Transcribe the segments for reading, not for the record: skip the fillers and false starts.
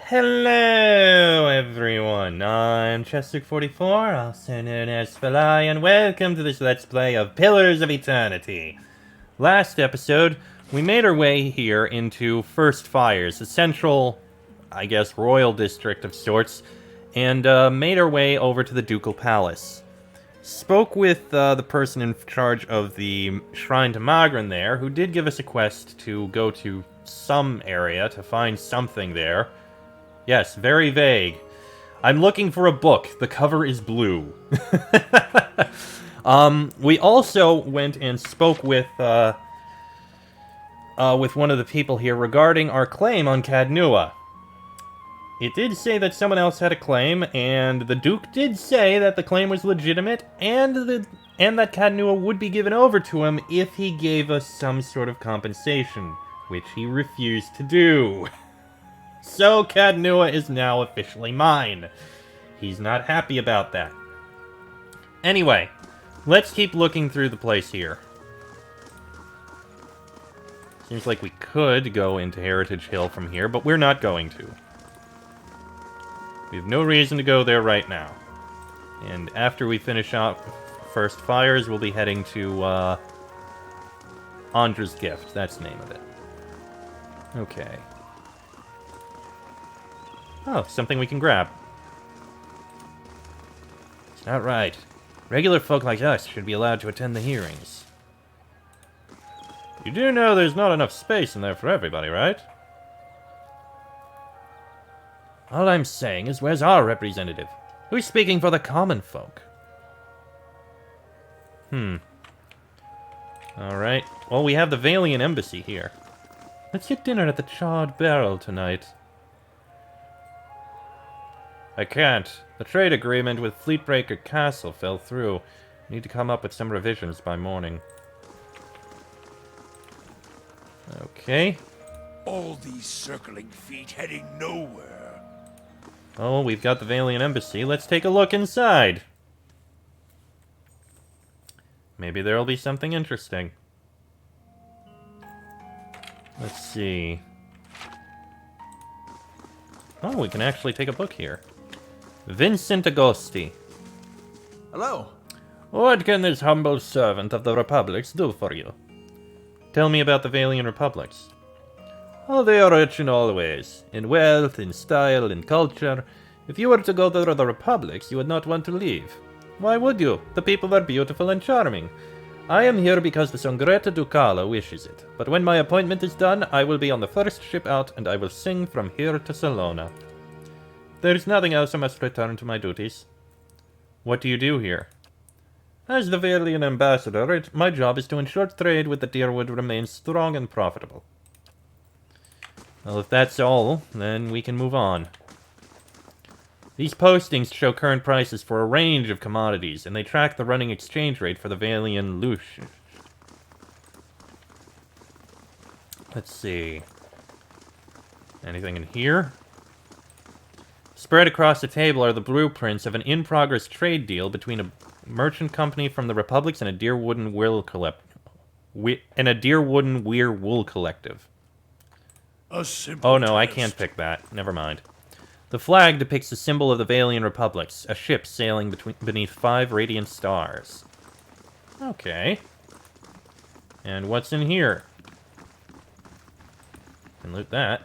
Hello, everyone. I'm Chester44, also known as Falai, and welcome to this Let's Play of Pillars of Eternity. Last episode, we made our way here into First Fires, a central, I guess, royal district of sorts, and made our way over to the Ducal Palace. Spoke with the person in charge of the Shrine to Magran there, who did give us a quest to go to some area to find something there. Yes, very vague. I'm looking for a book. The cover is blue. We also went and spoke with one of the people here regarding our claim on Cadnua. It did say that someone else had a claim, and the Duke did say that the claim was legitimate, and that Cadnua would be given over to him if he gave us some sort of compensation, which he refused to do. So Cadnua is now officially mine. He's not happy about that. Anyway, let's keep looking through the place here. Seems like we could go into Heritage Hill from here, but we're not going to. We have no reason to go there right now. And after we finish up First Fires, we'll be heading to, Andra's Gift. That's the name of it. Okay. Oh, something we can grab. It's not right. Regular folk like us should be allowed to attend the hearings. You do know there's not enough space in there for everybody, right? All I'm saying is, where's our representative? Who's speaking for the common folk? Alright. Well, we have the Valian Embassy here. Let's get dinner at the Charred Barrel tonight. I can't. The trade agreement with Fleetbreaker Castle fell through. Need to come up with some revisions by morning. Okay. All these circling feet heading nowhere. Oh, we've got the Valian Embassy. Let's take a look inside. Maybe there'll be something interesting. Let's see. Oh, we can actually take a book here. Vincent Agosti. Hello. What can this humble servant of the Republics do for you? Tell me about the Valian Republics. Oh, they are rich in all ways. In wealth, in style, in culture. If you were to go to the Republics, you would not want to leave. Why would you? The people are beautiful and charming. I am here because the Songreta Ducala wishes it. But when my appointment is done, I will be on the first ship out, and I will sing from here to Salona. There's nothing else. I must return to my duties. What do you do here? As the Valian ambassador, my job is to ensure trade with the Deerwood remains strong and profitable. Well, if that's all, then we can move on. These postings show current prices for a range of commodities, and they track the running exchange rate for the Valian Lush. Let's see. Anything in here? Spread across the table are the blueprints of an in-progress trade deal between a merchant company from the Republics and a Deerwooden Weir Wool Collective. A simple Oh no, I test. can't pick that. Never mind. The flag depicts the symbol of the Valian Republics, a ship sailing beneath 5 radiant stars. Okay. And what's in here? Can loot that.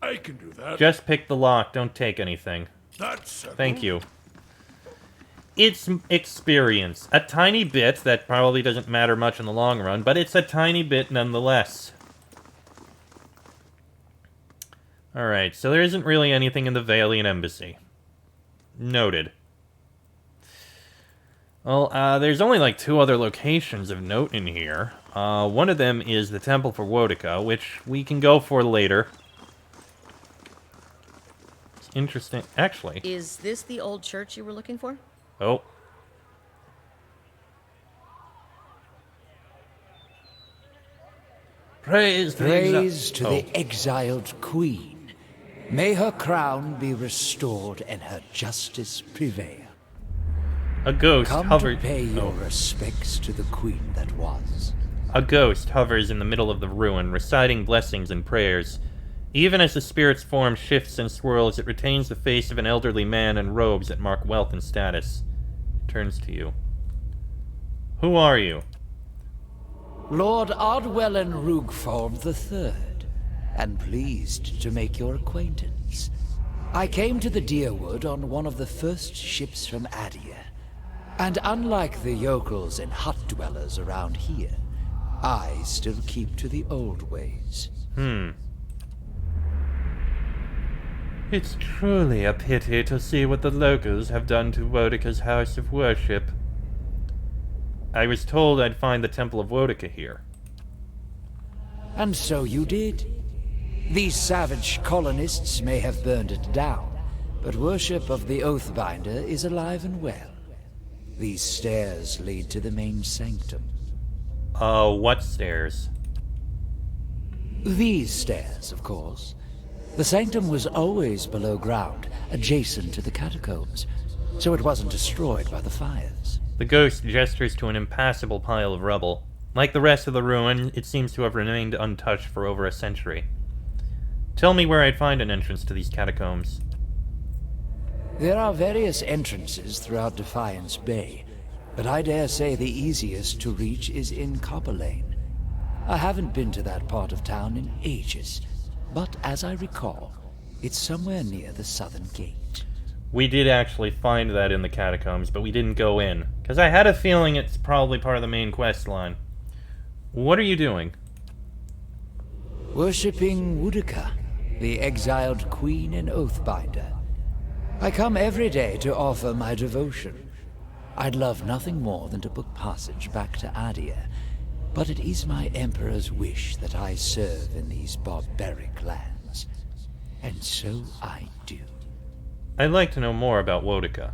I can do that. Just pick the lock, don't take anything. That's settled. Thank you. It's experience. A tiny bit that probably doesn't matter much in the long run, but it's a tiny bit nonetheless. Alright, so there isn't really anything in the Valian Embassy. Noted. Well, there's only like 2 other locations of note in here. One of them is the Temple for Wodica, which we can go for later. It's interesting. Actually. Is this the old church you were looking for? Oh. Praise to the exiled queen. May her crown be restored and her justice prevail. A ghost Come hovers. to pay your respects to the queen that was. A ghost hovers in the middle of the ruin, reciting blessings and prayers. Even as the spirit's form shifts and swirls, it retains the face of an elderly man in robes that mark wealth and status. It turns to you. Who are you? Lord Ardwellen Rugform III, and pleased to make your acquaintance. I came to the Deerwood on one of the first ships from Adia, and unlike the yokels and hut dwellers around here, I still keep to the old ways. It's truly a pity to see what the locals have done to Wodika's house of worship. I was told I'd find the Temple of Wodika here. And so you did. These savage colonists may have burned it down, but worship of the Oathbinder is alive and well. These stairs lead to the main sanctum. What stairs? These stairs, of course. The sanctum was always below ground, adjacent to the catacombs, so it wasn't destroyed by the fires. The ghost gestures to an impassable pile of rubble. Like the rest of the ruin, it seems to have remained untouched for over a century. Tell me where I'd find an entrance to these catacombs. There are various entrances throughout Defiance Bay, but I dare say the easiest to reach is in Copper Lane. I haven't been to that part of town in ages, but as I recall, it's somewhere near the southern gate. We did actually find that in the catacombs, but we didn't go in, because I had a feeling it's probably part of the main quest line. What are you doing? Worshipping Wodika, the exiled queen and Oathbinder. I come every day to offer my devotion. I'd love nothing more than to book passage back to Adia, but it is my Emperor's wish that I serve in these barbaric lands. And so I do. I'd like to know more about Wodika.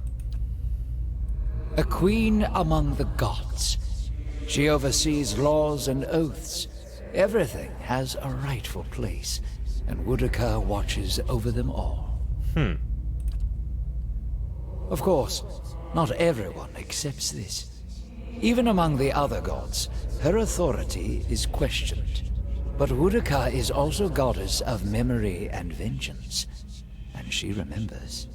A queen among the gods. She oversees laws and oaths. Everything has a rightful place, and Wodika watches over them all. Of course, not everyone accepts this. Even among the other gods, her authority is questioned. But Wodika is also goddess of memory and vengeance, and she remembers.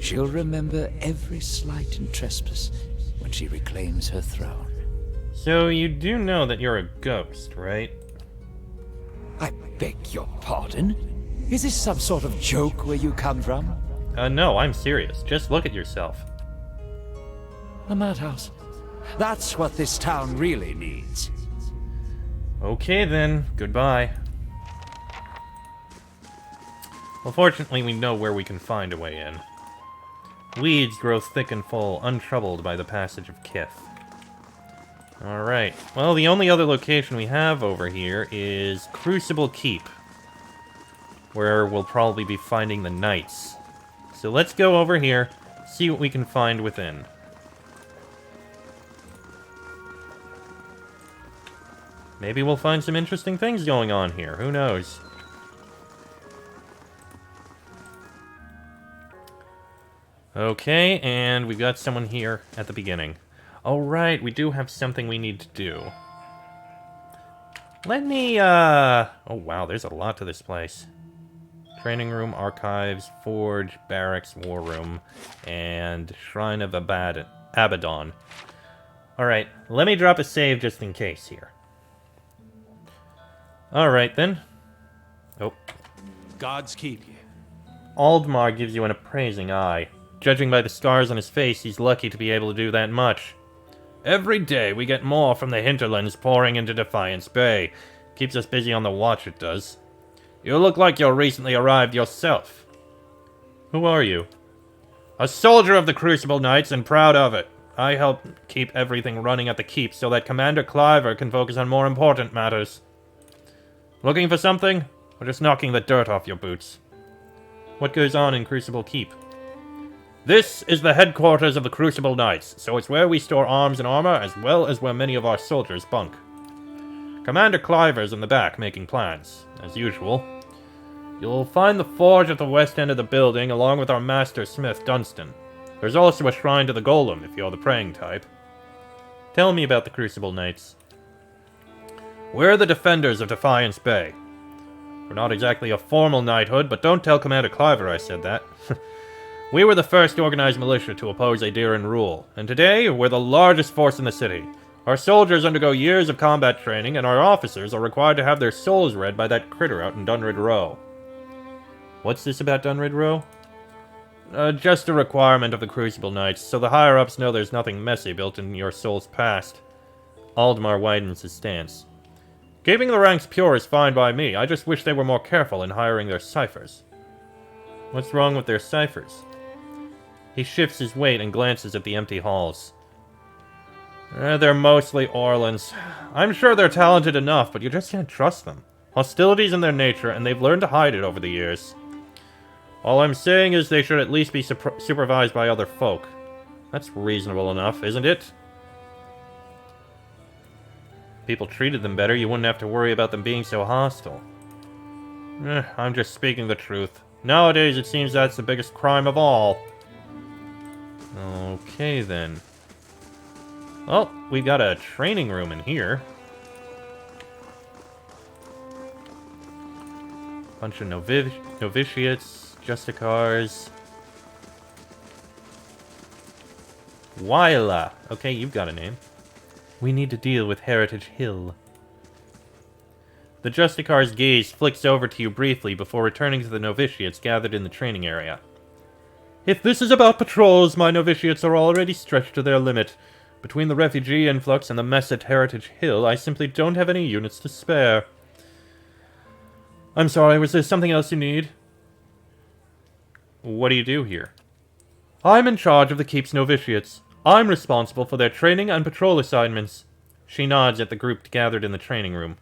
She'll remember every slight and trespass when she reclaims her throne. So you do know that you're a ghost, right? I beg your pardon? Is this some sort of joke where you come from? No, I'm serious. Just look at yourself. A madhouse. That's what this town really needs. Okay then, goodbye. Well, fortunately we know where we can find a way in. Weeds grow thick and full, untroubled by the passage of Kith. Alright, well, the only other location we have over here is Crucible Keep, where we'll probably be finding the knights. So let's go over here, see what we can find within. Maybe we'll find some interesting things going on here, who knows? Okay, and we've got someone here at the beginning. Oh, right, we do have something we need to do. Let me, oh, wow, there's a lot to this place. Training room, archives, forge, barracks, war room, and Shrine of Abaddon. Alright, let me drop a save just in case here. Alright, then. Oh. Gods keep you. Aldmar gives you an appraising eye. Judging by the scars on his face, he's lucky to be able to do that much. Every day we get more from the hinterlands pouring into Defiance Bay. Keeps us busy on the watch, it does. You look like you're recently arrived yourself. Who are you? A soldier of the Crucible Knights and proud of it. I help keep everything running at the keep so that Commander Cliver can focus on more important matters. Looking for something? Or just knocking the dirt off your boots? What goes on in Crucible Keep? This is the headquarters of the Crucible Knights, so it's where we store arms and armor, as well as where many of our soldiers bunk. Commander Cliver's in the back, making plans, as usual. You'll find the forge at the west end of the building, along with our master smith, Dunstan. There's also a shrine to the Golem, if you're the praying type. Tell me about the Crucible Knights. We're the defenders of Defiance Bay. We're not exactly a formal knighthood, but don't tell Commander Cliver I said that. We were the first organized militia to oppose Aediran rule, and today we're the largest force in the city. Our soldiers undergo years of combat training, and our officers are required to have their souls read by that critter out in Dunrid Row. What's this about Dunrid Row? Just a requirement of the Crucible Knights, so the higher-ups know there's nothing messy built in your soul's past. Aldemar widens his stance. Keeping the ranks pure is fine by me, I just wish they were more careful in hiring their ciphers. What's wrong with their ciphers? He shifts his weight and glances at the empty halls. They're mostly Orlans. I'm sure they're talented enough, but you just can't trust them. Hostility's in their nature, and they've learned to hide it over the years. All I'm saying is they should at least be supervised by other folk. That's reasonable enough, isn't it? If people treated them better, you wouldn't have to worry about them being so hostile. I'm just speaking the truth. Nowadays, it seems that's the biggest crime of all. Okay, then. Well, we got a training room in here. Bunch of novitiates, justicars. Wyla. Okay, you've got a name. We need to deal with Heritage Hill. The justicar's gaze flicks over to you briefly before returning to the novitiates gathered in the training area. If this is about patrols, my novitiates are already stretched to their limit. Between the refugee influx and the mess at Heritage Hill, I simply don't have any units to spare. I'm sorry, was there something else you need? What do you do here? I'm in charge of the Keep's novitiates. I'm responsible for their training and patrol assignments. She nods at the group gathered in the training room.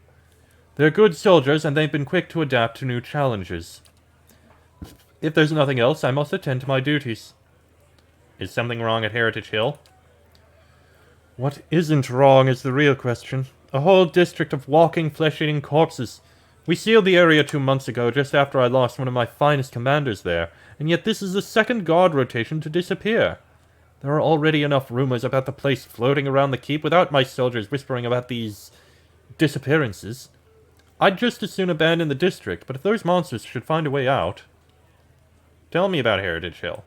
They're good soldiers, and they've been quick to adapt to new challenges. If there's nothing else, I must attend to my duties. Is something wrong at Heritage Hill? What isn't wrong is the real question. A whole district of walking, flesh-eating corpses. We sealed the area 2 months ago, just after I lost one of my finest commanders there, and yet this is the second guard rotation to disappear. There are already enough rumors about the place floating around the keep without my soldiers whispering about these disappearances. I'd just as soon abandon the district, but if those monsters should find a way out... Tell me about Heritage Hill.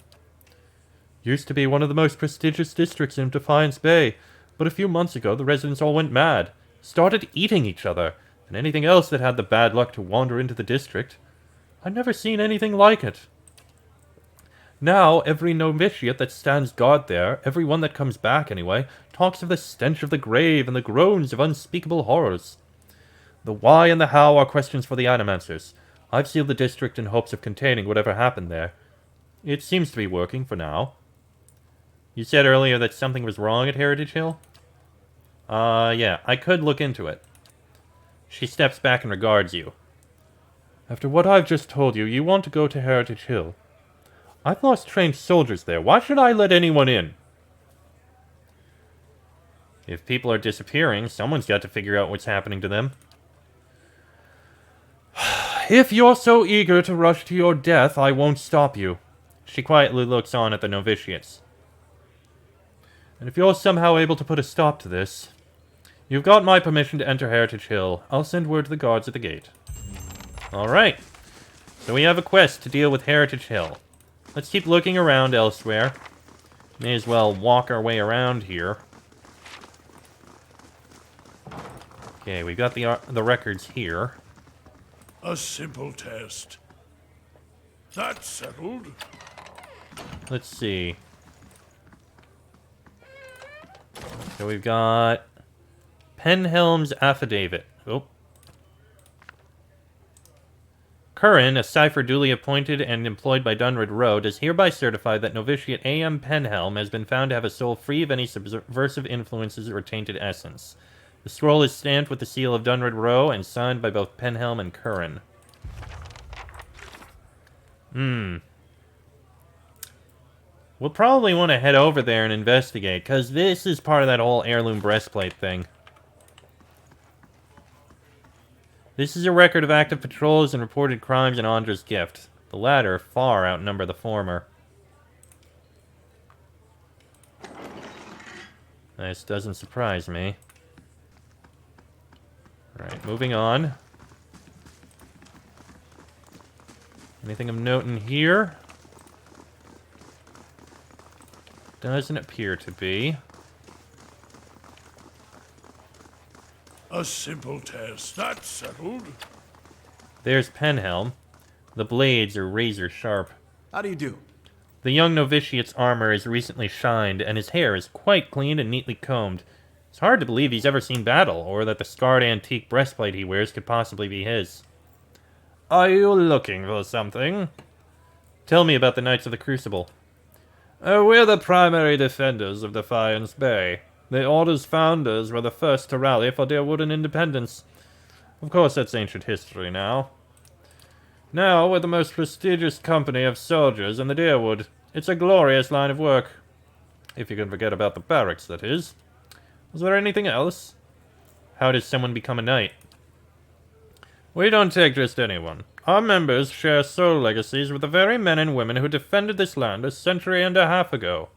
Used to be one of the most prestigious districts in Defiance Bay, but a few months ago the residents all went mad, started eating each other, and anything else that had the bad luck to wander into the district. I've never seen anything like it. Now, every novitiate that stands guard there, every one that comes back anyway, talks of the stench of the grave and the groans of unspeakable horrors. The why and the how are questions for the Animancers. I've sealed the district in hopes of containing whatever happened there. It seems to be working for now. You said earlier that something was wrong at Heritage Hill? Yeah, I could look into it. She steps back and regards you. After what I've just told you, you want to go to Heritage Hill. I've lost trained soldiers there. Why should I let anyone in? If people are disappearing, someone's got to figure out what's happening to them. If you're so eager to rush to your death, I won't stop you. She quietly looks on at the novitiates. And if you're somehow able to put a stop to this, you've got my permission to enter Heritage Hill. I'll send word to the guards at the gate. Alright. So we have a quest to deal with Heritage Hill. Let's keep looking around elsewhere. May as well walk our way around here. Okay, we've got the records here. A simple test. That's settled. Let's see. So we've got Penhelm's affidavit. Oh. Curran, a cipher duly appointed and employed by Dunrid Row, does hereby certify that novitiate A.M. Penhelm has been found to have a soul free of any subversive influences or tainted essence. The scroll is stamped with the seal of Dunrid Row and signed by both Penhelm and Curran. We'll probably want to head over there and investigate, because this is part of that whole heirloom breastplate thing. This is a record of active patrols and reported crimes in Andra's gift. The latter far outnumber the former. This doesn't surprise me. Alright, moving on. Anything of note in here? Doesn't appear to be. A simple test, that's settled. There's Penhelm. The blades are razor sharp. How do you do? The young novitiate's armor is recently shined, and his hair is quite clean and neatly combed. It's hard to believe he's ever seen battle, or that the scarred antique breastplate he wears could possibly be his. Are you looking for something? Tell me about the Knights of the Crucible. We're the primary defenders of Defiance Bay. The Order's founders were the first to rally for Deerwooden independence. Of course, that's ancient history now. Now, we're the most prestigious company of soldiers in the Deerwood. It's a glorious line of work. If you can forget about the barracks, that is. Was there anything else? How does someone become a knight? We don't take just anyone. Our members share soul legacies with the very men and women who defended this land a century and a half ago.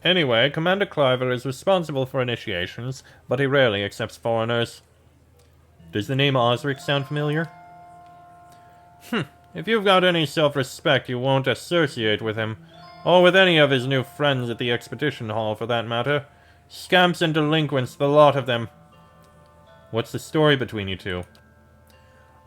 Anyway, Commander Cliver is responsible for initiations, but he rarely accepts foreigners. Does the name Osric sound familiar? If you've got any self-respect, you won't associate with him. Or with any of his new friends at the Expedition Hall, for that matter. Scamps and delinquents, the lot of them. What's the story between you two?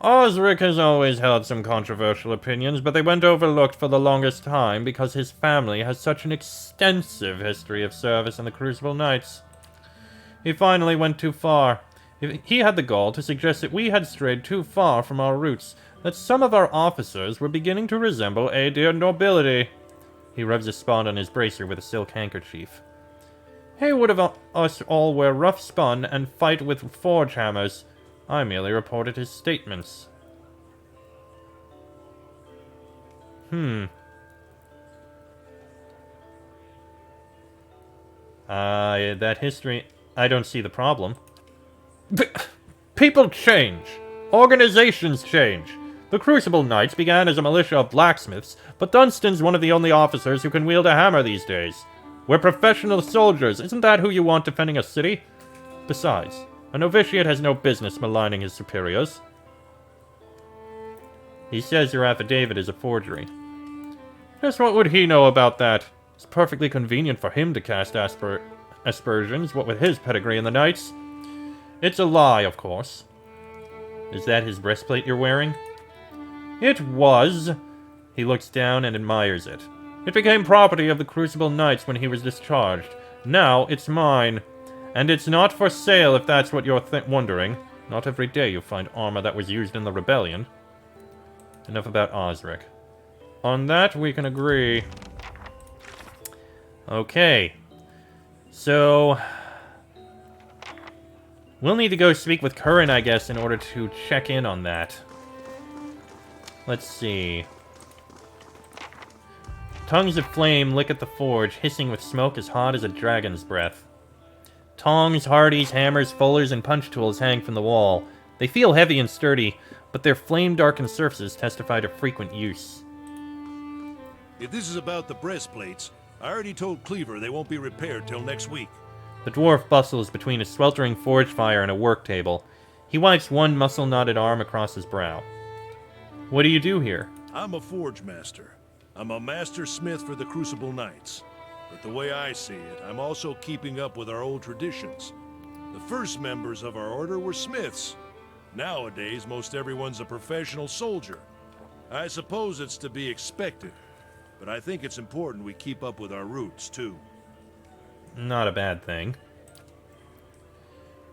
Osric has always held some controversial opinions, but they went overlooked for the longest time because his family has such an extensive history of service in the Crucible Knights. He finally went too far. He had the gall to suggest that we had strayed too far from our roots, that some of our officers were beginning to resemble Aedir nobility. He rubs a spot on his bracer with a silk handkerchief. He would have us all wear rough spun and fight with forge hammers. I merely reported his statements. That history... I don't see the problem. People change. Organizations change. The Crucible Knights began as a militia of blacksmiths, but Dunstan's one of the only officers who can wield a hammer these days. We're professional soldiers. Isn't that who you want defending a city? Besides, a novitiate has no business maligning his superiors. He says your affidavit is a forgery. Just what would he know about that? It's perfectly convenient for him to cast aspersions, what with his pedigree in the Knights. It's a lie, of course. Is that his breastplate you're wearing? It was. He looks down and admires it. It became property of the Crucible Knights when he was discharged. Now it's mine. And it's not for sale, if that's what you're wondering. Not every day you find armor that was used in the rebellion. Enough about Osric. On that, we can agree. Okay. So... we'll need to go speak with Curran, I guess, in order to check in on that. Let's see. Tongues of flame lick at the forge, hissing with smoke as hot as a dragon's breath. Tongs, hardies, hammers, fullers, and punch tools hang from the wall. They feel heavy and sturdy, but their flame-darkened surfaces testify to frequent use. If this is about the breastplates, I already told Cleaver they won't be repaired till next week. The dwarf bustles between a sweltering forge fire and a work table. He wipes one muscle-knotted arm across his brow. What do you do here? I'm a forge master. I'm a master smith for the Crucible Knights. But the way I see it, I'm also keeping up with our old traditions. The first members of our order were smiths. Nowadays, most everyone's a professional soldier. I suppose it's to be expected, but I think it's important we keep up with our roots, too. Not a bad thing.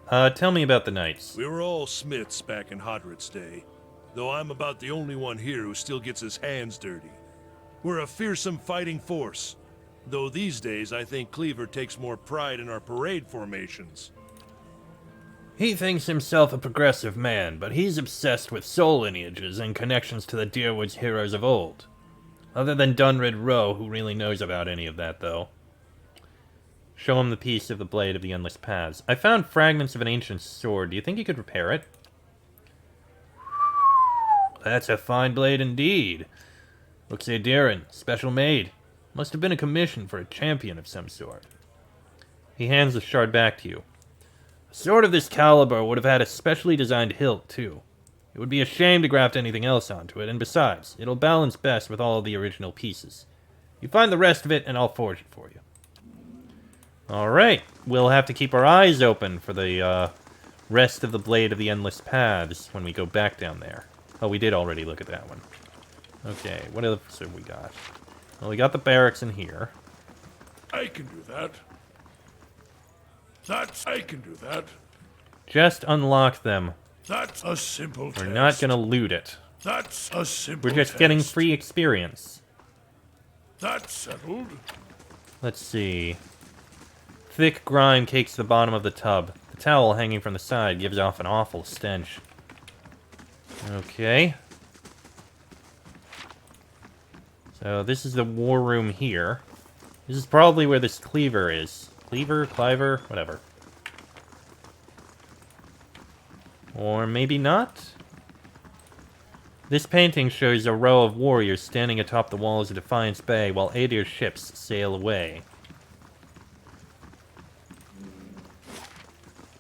Tell me about the Knights. We were all smiths back in Hodred's day, though I'm about the only one here who still gets his hands dirty. We're a fearsome fighting force, though these days I think Cleaver takes more pride in our parade formations. He thinks himself a progressive man, but he's obsessed with soul lineages and connections to the Deerwood's heroes of old. Other than Dunrid Rowe, who really knows about any of that, though. Show him the piece of the Blade of the Endless Paths. I found fragments of an ancient sword. Do you think you could repair it? That's a fine blade indeed. Looks Aediran, special made. Must have been a commission for a champion of some sort. He hands the shard back to you. A sword of this caliber would have had a specially designed hilt, too. It would be a shame to graft anything else onto it, and besides, it'll balance best with all of the original pieces. You find the rest of it, and I'll forge it for you. Alright, we'll have to keep our eyes open for the rest of the Blade of the Endless Paths when we go back down there. Oh, we did already look at that one. Okay, what else have we got? Well, we got the barracks in here. I can do that. I can do that. Just unlock them. That's a simple test. We're not gonna loot it. That's a simple We're just test. getting free experience. That's settled. Let's see. Thick grime cakes the bottom of the tub. The towel hanging from the side gives off an awful stench. Okay. So this is the war room here. This is probably where this cleaver is. Cleaver, whatever. Or maybe not? This painting shows a row of warriors standing atop the walls of Defiance Bay while Adir's ships sail away.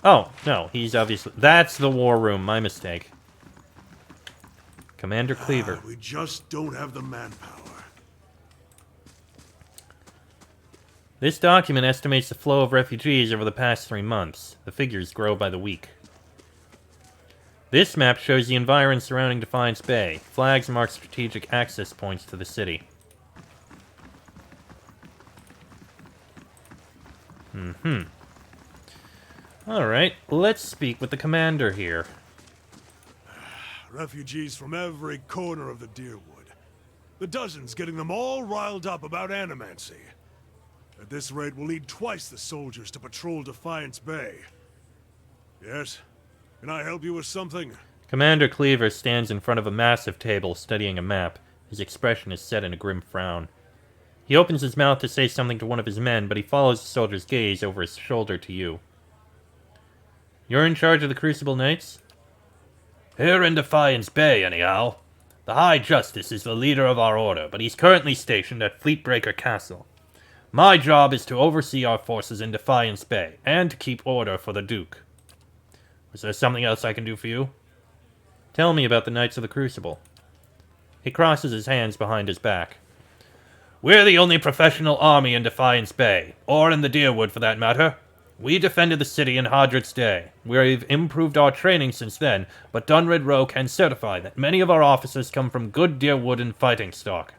Oh, no, he's obviously... That's the war room, my mistake. Commander Cleaver. We just don't have the manpower. This document estimates the flow of refugees over the past 3 months. The figures grow by the week. This map shows the environs surrounding Defiance Bay. Flags mark strategic access points to the city. Alright, let's speak with the commander here. Refugees from every corner of the Deerwood. The dozens getting them all riled up about animancy. At this rate, we'll need twice the soldiers to patrol Defiance Bay. Yes? Can I help you with something? Commander Cleaver stands in front of a massive table studying a map. His expression is set in a grim frown. He opens his mouth to say something to one of his men, but he follows the soldier's gaze over his shoulder to you. You're in charge of the Crucible Knights? Here in Defiance Bay, anyhow. The High Justice is the leader of our order, but he's currently stationed at Fleetbreaker Castle. My job is to oversee our forces in Defiance Bay, and to keep order for the Duke. Is there something else I can do for you? Tell me about the Knights of the Crucible. He crosses his hands behind his back. We're the only professional army in Defiance Bay, or in the Deerwood for that matter. We defended the city in Hadrit's day. We've improved our training since then, but Dunred Rowe can certify that many of our officers come from good Deerwood and fighting stock.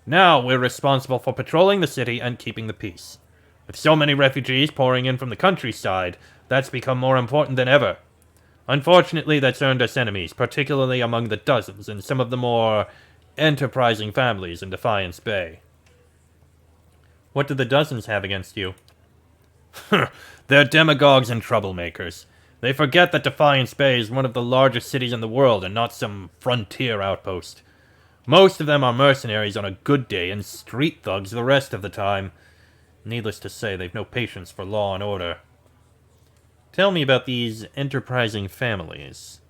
Now we're responsible for patrolling the city and keeping the peace. With so many refugees pouring in from the countryside, that's become more important than ever. Unfortunately, that's earned us enemies, particularly among the dozens and some of the more enterprising families in Defiance Bay. What do the dozens have against you? They're demagogues and troublemakers. They forget that Defiance Bay is one of the largest cities in the world and not some frontier outpost. Most of them are mercenaries on a good day and street thugs the rest of the time. Needless to say, they've no patience for law and order. Tell me about these enterprising families.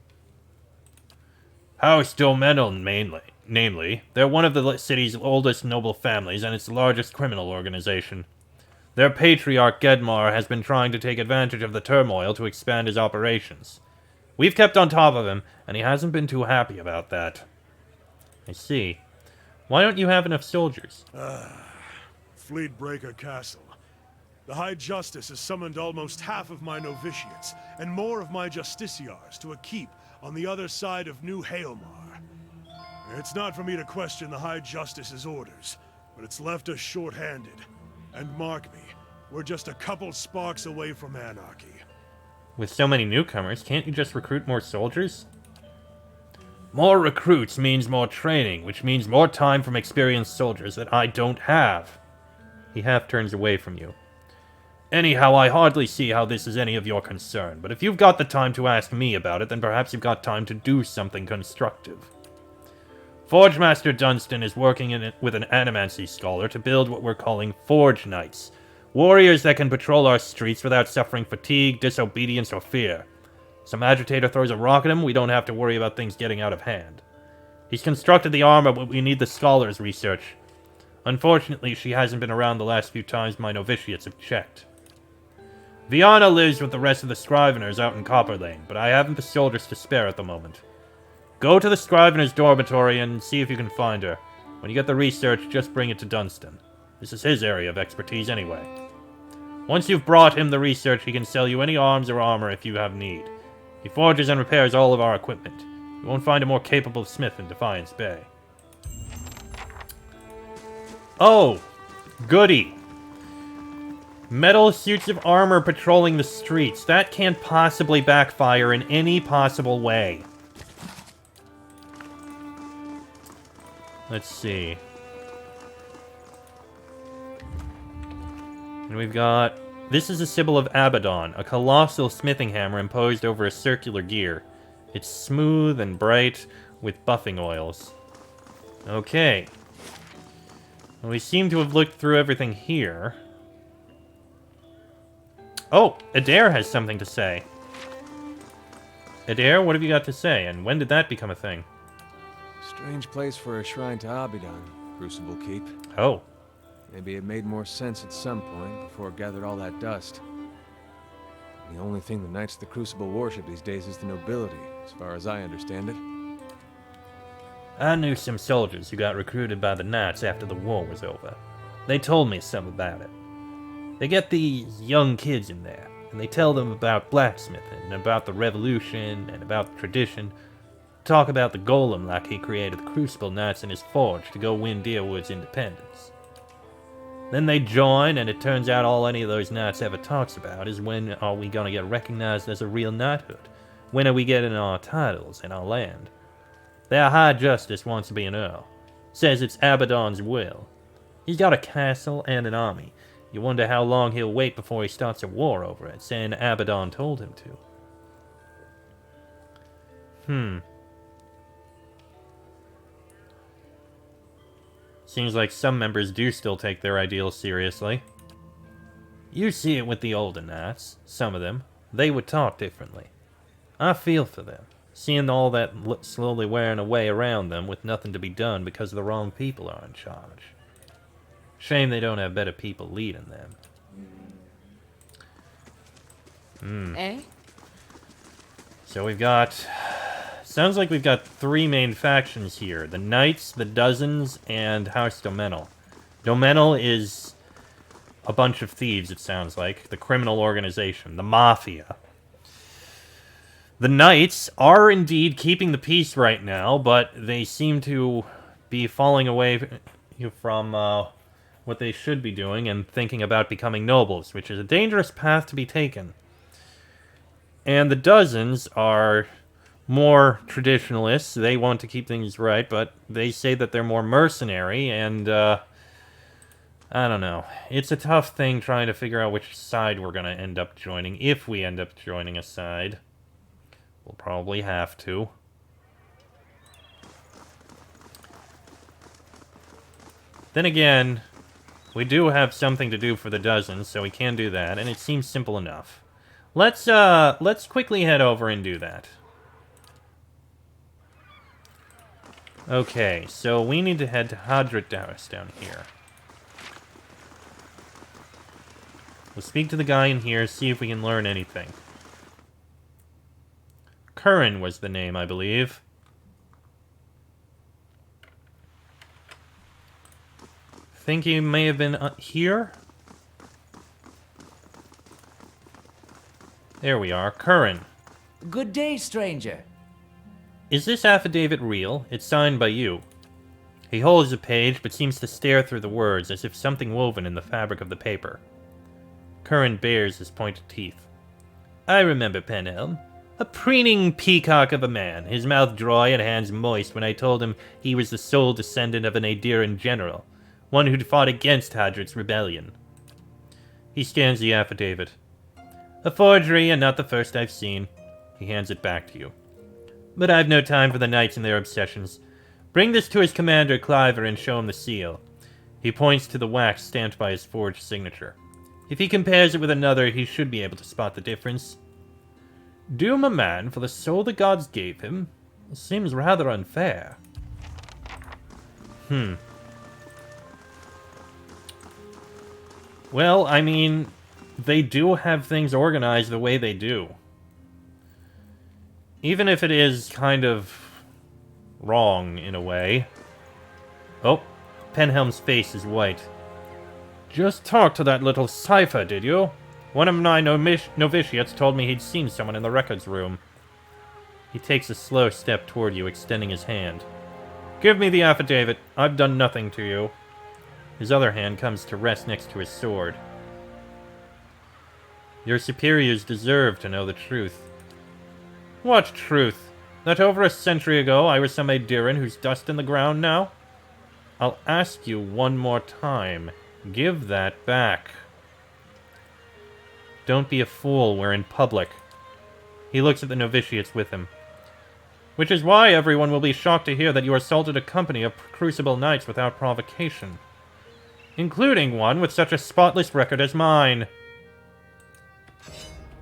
House Domenil, namely. They're one of the city's oldest noble families and its largest criminal organization. Their patriarch, Gedmar, has been trying to take advantage of the turmoil to expand his operations. We've kept on top of him, and he hasn't been too happy about that. I see. Why don't you have enough soldiers? Fleetbreaker Castle. The High Justice has summoned almost half of my novitiates, and more of my justiciars to a keep on the other side of New Hailmar. It's not for me to question the High Justice's orders, but it's left us short-handed. And mark me, we're just a couple sparks away from anarchy. With so many newcomers, can't you just recruit more soldiers? More recruits means more training, which means more time from experienced soldiers that I don't have. He half turns away from you. Anyhow, I hardly see how this is any of your concern, but if you've got the time to ask me about it, then perhaps you've got time to do something constructive. Forge Master Dunstan is working with an animancy scholar to build what we're calling Forge Knights. Warriors that can patrol our streets without suffering fatigue, disobedience, or fear. Some agitator throws a rock at him, we don't have to worry about things getting out of hand. He's constructed the armor, but we need the scholar's research. Unfortunately, she hasn't been around the last few times my novitiates have checked. Viana lives with the rest of the Scriveners out in Copper Lane, but I haven't the soldiers to spare at the moment. Go to the Scrivener's dormitory and see if you can find her. When you get the research, just bring it to Dunstan. This is his area of expertise anyway. Once you've brought him the research, he can sell you any arms or armor if you have need. He forges and repairs all of our equipment. You won't find a more capable smith in Defiance Bay. Oh! Goody! Metal suits of armor patrolling the streets. That can't possibly backfire in any possible way. Let's see. And we've got... This is a Sibyl of Abaddon, a colossal smithing hammer imposed over a circular gear. It's smooth and bright, with buffing oils. Okay. Well, we seem to have looked through everything here. Oh! Adair has something to say. Adair, what have you got to say, and when did that become a thing? Strange place for a shrine to Abaddon, Crucible Keep. Oh. Maybe it made more sense at some point before it gathered all that dust. The only thing the Knights of the Crucible worship these days is the nobility, as far as I understand it. I knew some soldiers who got recruited by the Knights after the war was over. They told me some about it. They get these young kids in there, and they tell them about blacksmithing, and about the revolution, and about the tradition. Talk about the golem like he created the Crucible Knights in his forge to go win Deerwood's independence. Then they join, and it turns out all any of those knights ever talks about is when are we gonna get recognized as a real knighthood? When are we getting our titles and our land? Their High Justice wants to be an earl. Says it's Abaddon's will. He's got a castle and an army. You wonder how long he'll wait before he starts a war over it, saying Abaddon told him to. Seems like some members do still take their ideals seriously. You see it with the older knights, some of them. They would talk differently. I feel for them, seeing all that slowly wearing away around them with nothing to be done because the wrong people are in charge. Shame they don't have better people leading them. Eh? So we've got... Sounds like we've got three main factions here. The Knights, the Dozens, and House Domenel. Domenel is a bunch of thieves, it sounds like. The criminal organization. The Mafia. The Knights are indeed keeping the peace right now, but they seem to be falling away from what they should be doing and thinking about becoming nobles, which is a dangerous path to be taken. And the Dozens are more traditionalists. They want to keep things right, but they say that they're more mercenary, and I don't know. It's a tough thing trying to figure out which side we're going to end up joining, if we end up joining a side. We'll probably have to. Then again, we do have something to do for the Dozens, so we can do that, and it seems simple enough. Let's quickly head over and do that. Okay, so we need to head to Hadrat Dowis down here. We'll speak to the guy in here, see if we can learn anything. Curran was the name, I believe. Think he may have been here? There we are, Curran. Good day, stranger. Is this affidavit real? It's signed by you. He holds a page, but seems to stare through the words as if something woven in the fabric of the paper. Curran bares his pointed teeth. I remember Penhelm. A preening peacock of a man, his mouth dry and hands moist when I told him he was the sole descendant of an Aediran general, one who'd fought against Hadrat's rebellion. He scans the affidavit. A forgery, and not the first I've seen. He hands it back to you. But I've no time for the knights and their obsessions. Bring this to his commander, Cliver, and show him the seal. He points to the wax stamped by his forged signature. If he compares it with another, he should be able to spot the difference. Doom a man for the soul the gods gave him? Seems rather unfair. Well, I mean, they do have things organized the way they do. Even if it is kind of wrong in a way. Oh, Penhelm's face is white. Just talk to that little cipher, did you? One of my novitiates told me he'd seen someone in the records room. He takes a slow step toward you, extending his hand. Give me the affidavit. I've done nothing to you. His other hand comes to rest next to his sword. Your superiors deserve to know the truth. What truth? That over a century ago I was some Aediran who's dust in the ground now? I'll ask you one more time. Give that back. Don't be a fool, we're in public. He looks at the novitiates with him. Which is why everyone will be shocked to hear that you assaulted a company of Crucible Knights without provocation. Including one with such a spotless record as mine.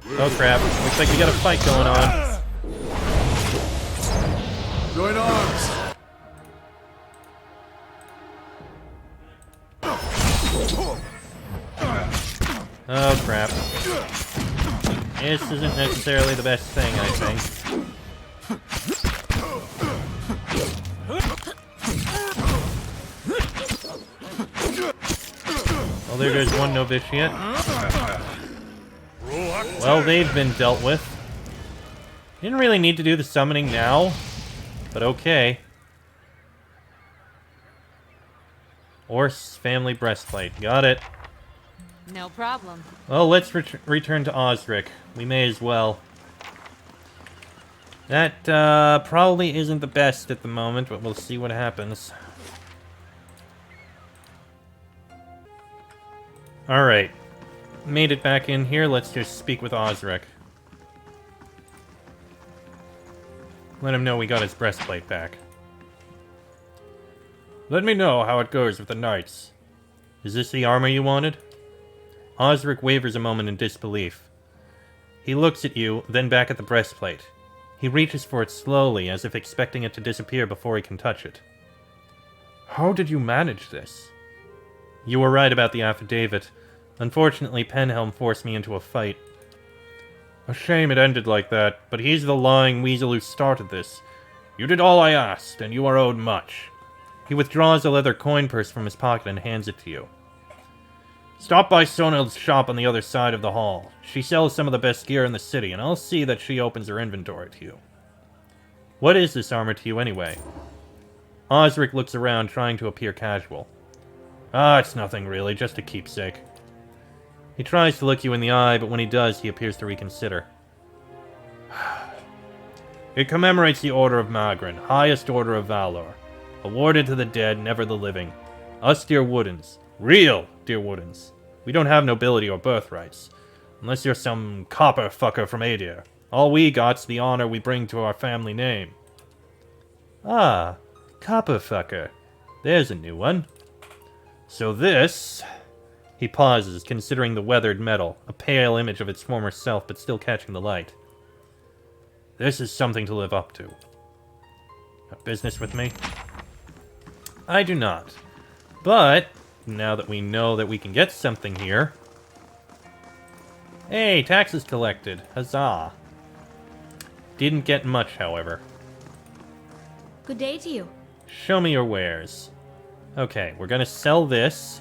Oh crap, looks like we got a fight going on. Join arms! Oh crap. This isn't necessarily the best thing, I think. Well, there goes one novitiate. Well, they've been dealt with. Didn't really need to do the summoning now, but okay. Orse family breastplate. Got it. No problem. Well, let's return to Osric. We may as well. That probably isn't the best at the moment, but we'll see what happens. Alright. Made it back in here. Let's just speak with Osric. Let him know we got his breastplate back. Let me know how it goes with the knights. Is this the armor you wanted? Osric wavers a moment in disbelief. He looks at you, then back at the breastplate. He reaches for it slowly, as if expecting it to disappear before he can touch it. How did you manage this? You were right about the affidavit. Unfortunately, Penhelm forced me into a fight. A shame it ended like that, but he's the lying weasel who started this. You did all I asked, and you are owed much. He withdraws a leather coin purse from his pocket and hands it to you. Stop by Sonil's shop on the other side of the hall. She sells some of the best gear in the city, and I'll see that she opens her inventory to you. What is this armor to you, anyway? Osric looks around, trying to appear casual. Ah, it's nothing really, just a keepsake. He tries to look you in the eye, but when he does, he appears to reconsider. It commemorates the Order of Magrin, highest order of valor. Awarded to the dead, never the living. Us dear Woodens. Real dear Woodens. We don't have nobility or birthrights. Unless you're some copper fucker from Adir. All we got's the honor we bring to our family name. Ah, copper fucker. There's a new one. So this... He pauses, considering the weathered metal, a pale image of its former self, but still catching the light. This is something to live up to. Have business with me? I do not. But, now that we know that we can get something here... Hey, taxes collected. Huzzah. Didn't get much, however. Good day to you. Show me your wares. Okay, we're gonna sell this.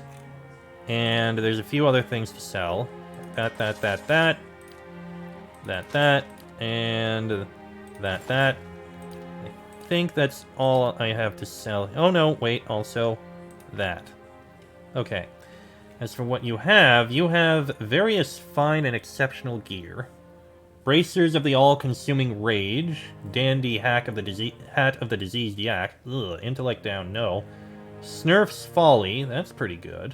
And there's a few other things to sell. That, and that. I think that's all I have to sell. Oh no, wait, also that. Okay. As for what you have various fine and exceptional gear. Bracers of the all-consuming rage. Dandy hat of the diseased yak. Ugh, intellect down, no. Snurf's folly, that's pretty good.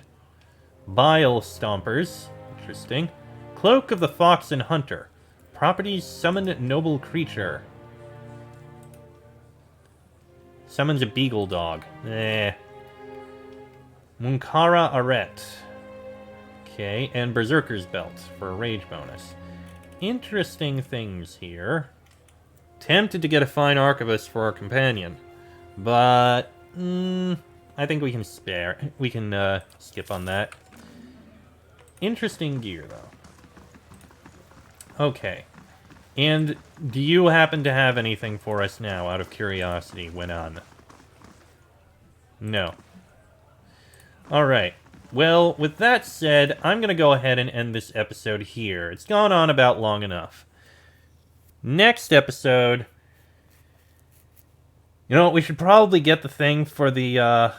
Bile stompers, interesting. Cloak of the fox and hunter. Properties summoned noble creature. Summons a beagle dog. Munkara Aret. Okay, and Berserker's Belt for a rage bonus. Interesting things here. Tempted to get a fine archivist for our companion. But, I think we can skip on that. Interesting gear, though. Okay. And do you happen to have anything for us now, out of curiosity, went on? No. Alright. Well, with that said, I'm going to go ahead and end this episode here. It's gone on about long enough. Next episode... You know what, we should probably get the thing for the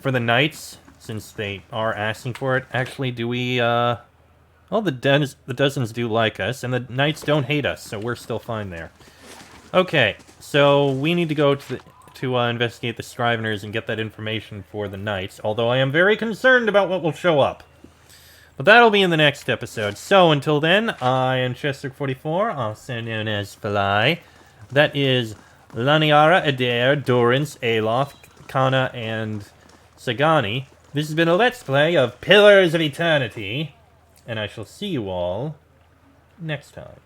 knights, since they are asking for it. Actually, do we, well, the dozens do like us, and the knights don't hate us, so we're still fine there. Okay, so we need to go to investigate the Scriveners and get that information for the knights, although I am very concerned about what will show up. But that'll be in the next episode. So, until then, I am Chester44, also known as Fly. That is Laniara, Adair, Dorrance, Aloth, Kana, and Sagani. This has been a Let's Play of Pillars of Eternity, and I shall see you all next time.